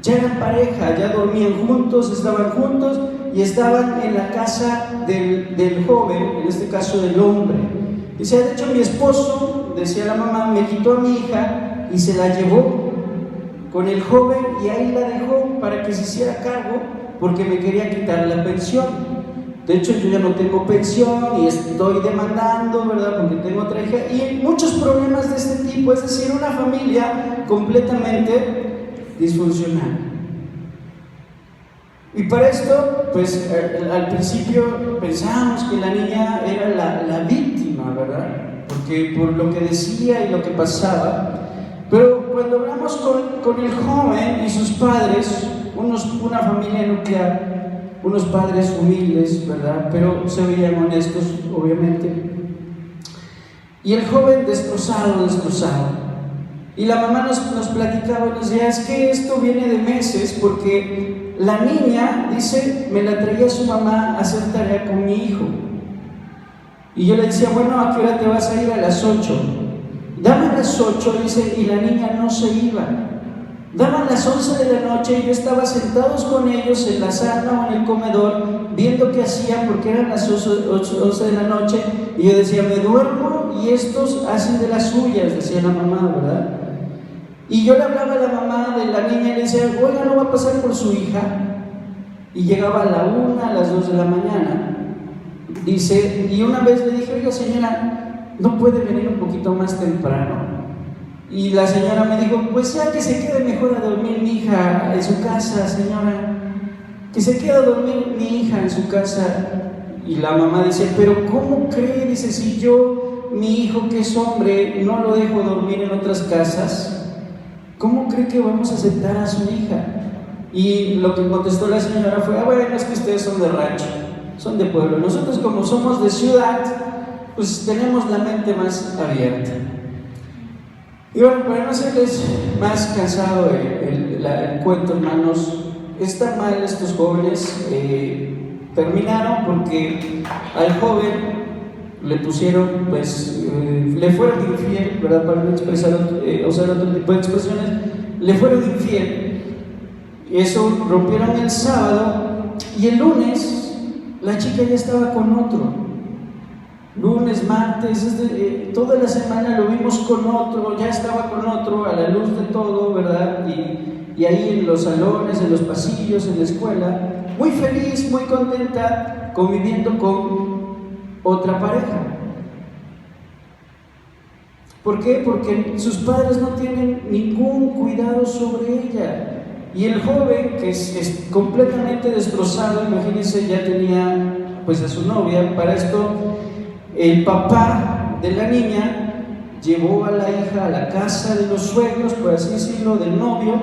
ya eran pareja, ya dormían juntos, estaban juntos y estaban en la casa del joven, en este caso del hombre. Dice, de hecho mi esposo, decía la mamá, me quitó a mi hija y se la llevó con el joven y ahí la dejó para que se hiciera cargo porque me quería quitar la pensión. De hecho yo ya no tengo pensión y estoy demandando, ¿verdad?, porque tengo otra hija, y muchos problemas de este tipo, es decir, una familia completamente disfuncional. Y para esto, pues al principio pensábamos que la niña era la víctima, ¿verdad?, porque por lo que decía y lo que pasaba. Pero cuando hablamos con el joven y sus padres, una familia nuclear, unos padres humildes, ¿verdad?, pero se veían honestos, obviamente, y el joven destrozado. Y la mamá nos platicaba y nos decía, es que esto viene de meses, porque la niña, dice, me la traía su mamá a hacer tarea con mi hijo. Y yo le decía, bueno, ¿a qué hora te vas a ir? A las 8. Daban las 8, dice, y la niña no se iba. Daban las 11 de la noche y yo estaba sentados con ellos en la sala o en el comedor, viendo qué hacían, porque eran las 11 de la noche, y yo decía, me duermo y estos hacen de las suyas, decía la mamá, ¿verdad? Y yo le hablaba a la mamá de la niña y le decía, oiga, ¿no va a pasar por su hija? Y llegaba a la 1, a las 2 de la mañana. Dice, y una vez le dije, oiga señora, ¿no puede venir un poquito más temprano? Y la señora me dijo, pues ya que se quede mejor a dormir mi hija en su casa, señora, que se quede a dormir mi hija en su casa. Y la mamá dice, pero ¿cómo cree? Dice, si yo, mi hijo que es hombre, no lo dejo dormir en otras casas, ¿cómo cree que vamos a aceptar a su hija? Y lo que contestó la señora fue, bueno, es que ustedes son de rancho, son de pueblo, nosotros como somos de ciudad, pues tenemos la mente más abierta. Y bueno, para no hacerles más cansado el cuento, hermanos, está mal estos jóvenes, terminaron porque al joven le pusieron, pues, le fueron infiel, ¿verdad?, para no expresar, usar otro tipo de expresiones, le fueron infiel. Eso rompieron el sábado y el lunes la chica ya estaba con otro. Lunes, martes, toda la semana lo vimos con otro, ya estaba con otro, a la luz de todo, ¿verdad? Y ahí en los salones, en los pasillos, en la escuela, muy feliz, muy contenta, conviviendo con otra pareja. ¿Por qué? Porque sus padres no tienen ningún cuidado sobre ella. Y el joven, que es completamente destrozado, imagínense, ya tenía pues a su novia. Para esto, el papá de la niña llevó a la hija a la casa de los suegros, por así decirlo, del novio,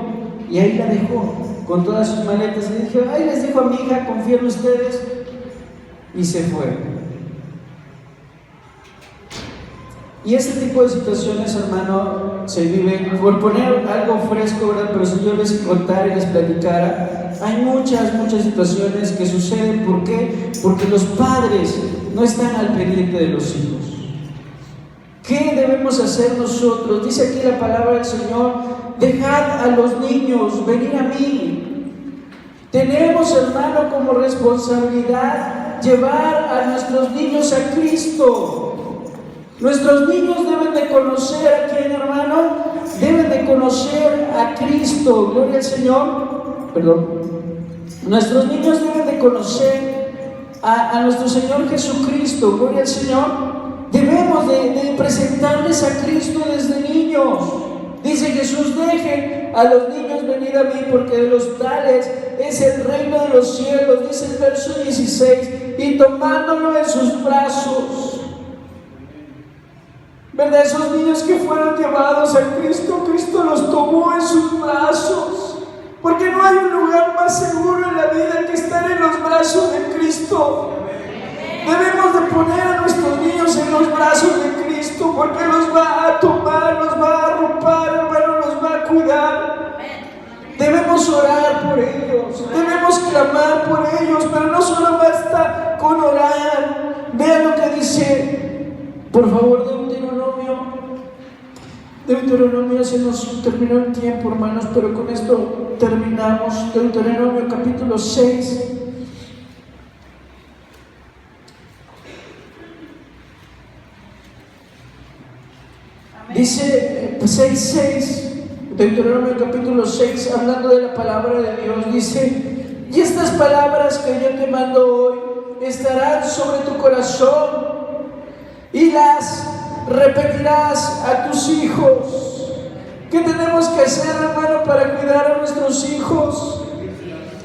y ahí la dejó con todas sus maletas. Y dije, ay, les dijo a mi hija, confíen en ustedes, y se fue. Y este tipo de situaciones, hermano, se viven, por poner algo fresco, ¿verdad? Pero si yo les contara y les platicara, hay muchas situaciones que suceden. ¿Por qué? Porque los padres no están al pendiente de los hijos. ¿Qué debemos hacer nosotros? Dice aquí la palabra del Señor, dejad a los niños venir a mí. Tenemos, hermano, como responsabilidad llevar a nuestros niños a Cristo. Nuestros niños deben de conocer a quién, hermano, deben de conocer a Cristo. Gloria al Señor. Perdón. Nuestros niños deben de conocer a nuestro Señor Jesucristo. Gloria al Señor. Debemos de presentarles a Cristo desde niños. Dice Jesús, dejen a los niños venir a mí, porque de los tales es el reino de los cielos. Dice el verso 16, y tomándolo en sus brazos. ¿Verdad? Esos niños que fueron llevados a Cristo, Cristo los tomó en sus brazos Porque no hay un lugar más seguro en la vida que estar en los brazos de Cristo. Debemos de poner a nuestros niños en los brazos de Cristo, porque los va a tomar, los va a arropar, hermano, los va a cuidar. Debemos orar por ellos, debemos clamar por ellos, pero no solo basta con orar. Vean lo que dice, por favor, Deuteronomio, se nos terminó el tiempo, hermanos, pero con esto terminamos. Deuteronomio capítulo 6. Dice 6:6, Deuteronomio capítulo 6, hablando de la palabra de Dios, dice: y estas palabras que yo te mando hoy estarán sobre tu corazón y las repetirás a tus hijos. ¿Qué tenemos que hacer, hermano, para cuidar a nuestros hijos?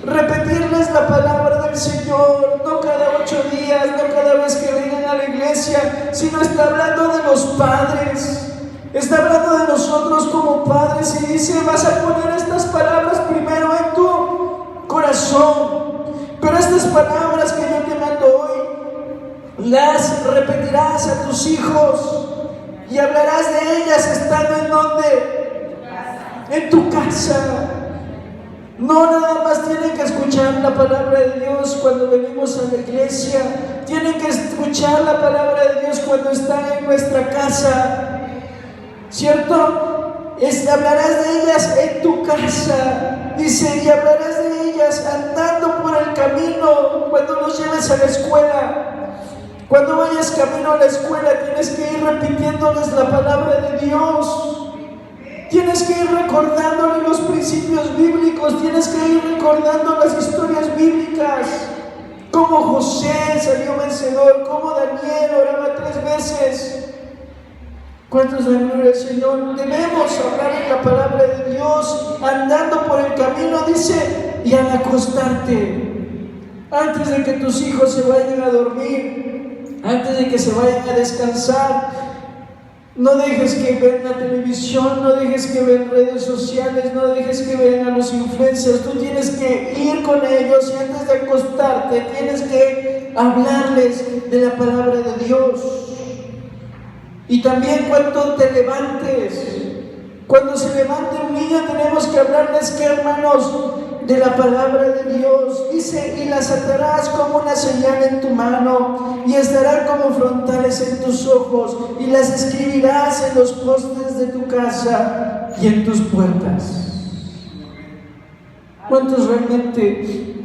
Repetirles la palabra del Señor, no cada 8 días, no cada vez que vengan a la iglesia, sino está hablando de los padres, está hablando de nosotros como padres, y dice: vas a poner estas palabras primero en tu corazón, pero estas palabras que yo te mando hoy las repetirás a tus hijos y hablarás de ellas estando en donde, en tu casa. No nada más tienen que escuchar la palabra de Dios cuando venimos a la iglesia, tienen que escuchar la palabra de Dios cuando están en nuestra casa, ¿cierto? Hablarás de ellas en tu casa, dice, y hablarás de ellas andando por el camino cuando los lleves a la escuela. Cuando vayas camino a la escuela tienes que ir repitiéndoles la palabra de Dios. Tienes que ir recordándole los principios bíblicos, tienes que ir recordando las historias bíblicas. Como José salió vencedor, como Daniel oraba 3 veces. ¿Cuántos dan gloria al Señor? Debemos hablar en la palabra de Dios, andando por el camino, dice, y al acostarte, antes de que tus hijos se vayan a dormir, antes de que se vayan a descansar. No dejes que vean la televisión, no dejes que vean redes sociales, no dejes que vean a los influencers. Tú tienes que ir con ellos y antes de acostarte tienes que hablarles de la palabra de Dios. Y también cuando te levantes, cuando se levante un niño tenemos que hablarles, que hermanos, de la palabra de Dios. Dice, y las atarás como una señal en tu mano y estarán como frontales en tus ojos y las escribirás en los postes de tu casa y en tus puertas. ¿Cuántos realmente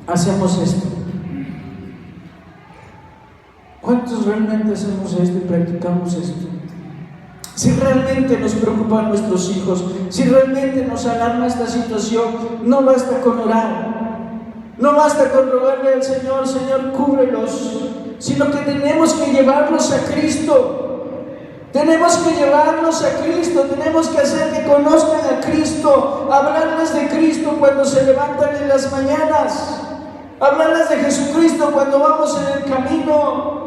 hacemos esto? ¿Cuántos realmente hacemos esto y practicamos esto? Si realmente nos preocupan nuestros hijos, si realmente nos alarma esta situación, no basta con orar, no basta con rogarle al Señor, Señor, cúbrelos, sino que tenemos que llevarlos a Cristo. Tenemos que llevarlos a Cristo, tenemos que hacer que conozcan a Cristo, hablarles de Cristo cuando se levantan en las mañanas, hablarles de Jesucristo cuando vamos en el camino.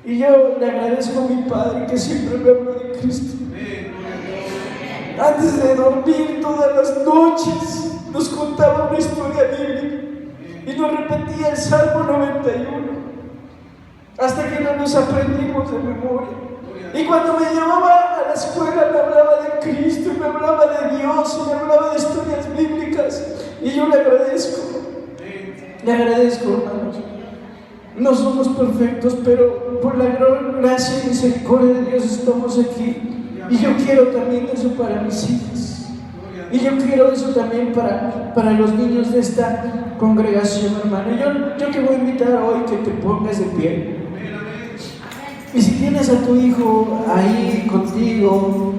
Y yo le agradezco a mi padre que siempre me habló de Cristo. Antes de dormir todas las noches nos contaba una historia bíblica y nos repetía el Salmo 91 hasta que no nos aprendimos de memoria. Y cuando me llevaba a la escuela me hablaba de Cristo, me hablaba de Dios, me hablaba de historias bíblicas, y yo le agradezco, hermanos. No somos perfectos, pero por la gran gracia y misericordia de Dios estamos aquí. Y yo quiero también eso para mis hijas. Y yo quiero eso también para los niños de esta congregación, hermano. Yo te voy a invitar hoy que te pongas de pie. Y si tienes a tu hijo ahí contigo,